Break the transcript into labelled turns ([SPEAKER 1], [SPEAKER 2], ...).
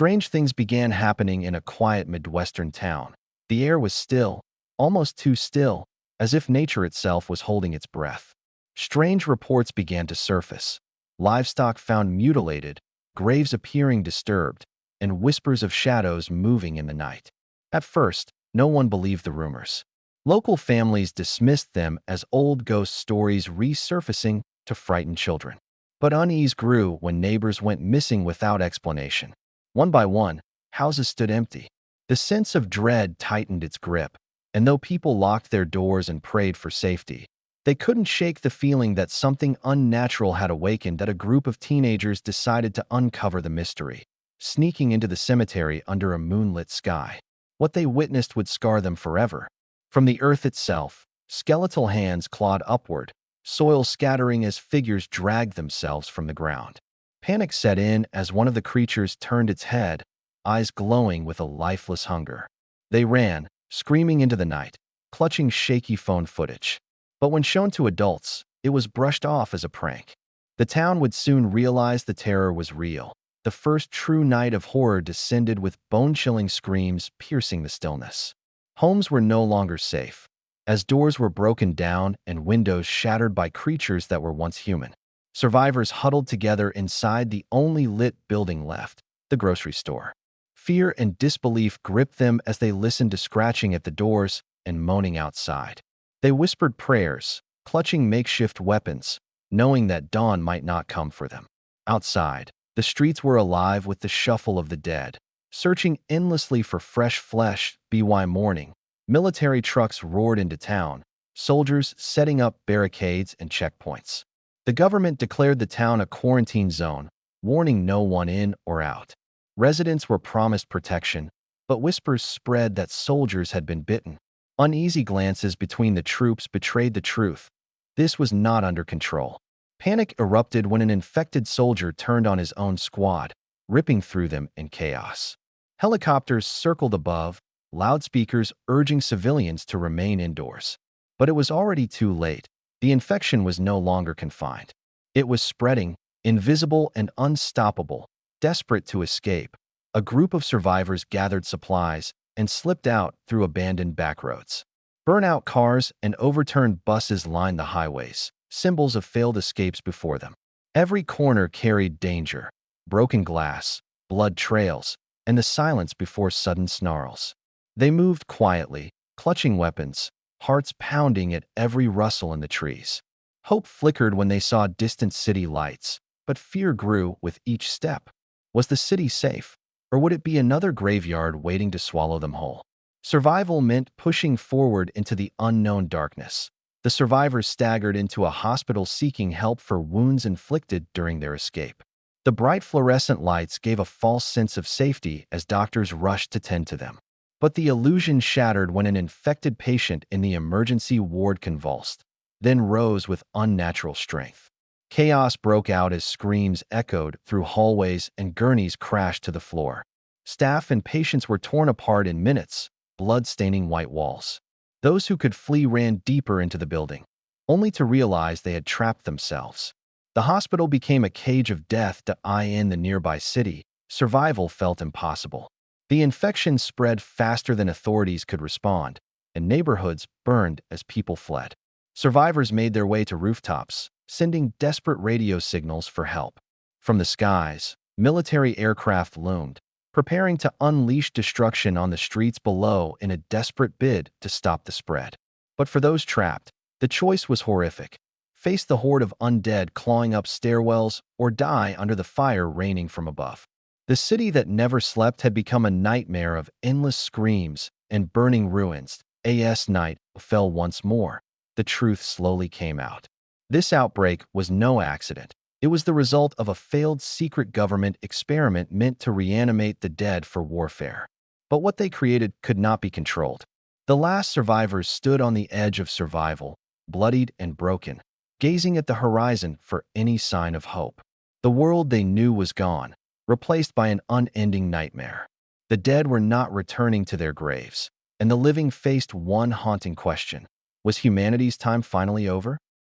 [SPEAKER 1] Strange things began happening in a quiet Midwestern town. The air was still, almost too still, as if nature itself was holding its breath. Strange reports began to surface. Livestock found mutilated, graves appearing disturbed, and whispers of shadows moving in the night. At first, no one believed the rumors. Local families dismissed them as old ghost stories resurfacing to frighten children. But unease grew when neighbors went missing without explanation. One by one, houses stood empty. The sense of dread tightened its grip, and though people locked their doors and prayed for safety, they couldn't shake the feeling that something unnatural had awakened. That a group of teenagers decided to uncover the mystery, sneaking into the cemetery under a moonlit sky. What they witnessed would scar them forever. From the earth itself, skeletal hands clawed upward, soil scattering as figures dragged themselves from the ground. Panic set in as one of the creatures turned its head, eyes glowing with a lifeless hunger. They ran, screaming into the night, clutching shaky phone footage. But when shown to adults, it was brushed off as a prank. The town would soon realize the terror was real. The first true night of horror descended with bone-chilling screams piercing the stillness. Homes were no longer safe, as doors were broken down and windows shattered by creatures that were once human. Survivors huddled together inside the only lit building left, the grocery store. Fear and disbelief gripped them as they listened to scratching at the doors and moaning outside. They whispered prayers, clutching makeshift weapons, knowing that dawn might not come for them. Outside, the streets were alive with the shuffle of the dead, searching endlessly for fresh flesh. By morning, military trucks roared into town, soldiers setting up barricades and checkpoints. The government declared the town a quarantine zone, warning no one in or out. Residents were promised protection, but whispers spread that soldiers had been bitten. Uneasy glances between the troops betrayed the truth. This was not under control. Panic erupted when an infected soldier turned on his own squad, ripping through them in chaos. Helicopters circled above, loudspeakers urging civilians to remain indoors. But it was already too late. The infection was no longer confined. It was spreading, invisible and unstoppable. Desperate to escape, a group of survivors gathered supplies and slipped out through abandoned backroads. Burnout cars and overturned buses lined the highways, symbols of failed escapes before them. Every corner carried danger, broken glass, blood trails, and the silence before sudden snarls. They moved quietly, clutching weapons, hearts pounding at every rustle in the trees. Hope flickered when they saw distant city lights, but fear grew with each step. Was the city safe, or would it be another graveyard waiting to swallow them whole? Survival meant pushing forward into the unknown darkness. The survivors staggered into a hospital seeking help for wounds inflicted during their escape. The bright fluorescent lights gave a false sense of safety as doctors rushed to tend to them. But the illusion shattered when an infected patient in the emergency ward convulsed, then rose with unnatural strength. Chaos broke out as screams echoed through hallways and gurneys crashed to the floor. Staff and patients were torn apart in minutes, blood staining white walls. Those who could flee ran deeper into the building, only to realize they had trapped themselves. The hospital became a cage of death to eye in the nearby city. Survival felt impossible. The infection spread faster than authorities could respond, and neighborhoods burned as people fled. Survivors made their way to rooftops, sending desperate radio signals for help. From the skies, military aircraft loomed, preparing to unleash destruction on the streets below in a desperate bid to stop the spread. But for those trapped, the choice was horrific. Face the horde of undead clawing up stairwells or die under the fire raining from above. The city that never slept had become a nightmare of endless screams and burning ruins. As night fell once more, the truth slowly came out. This outbreak was no accident. It was the result of a failed secret government experiment meant to reanimate the dead for warfare. But what they created could not be controlled. The last survivors stood on the edge of survival, bloodied and broken, gazing at the horizon for any sign of hope. The world they knew was gone, replaced by an unending nightmare. The dead were not returning to their graves, and the living faced one haunting question. Was humanity's time finally over?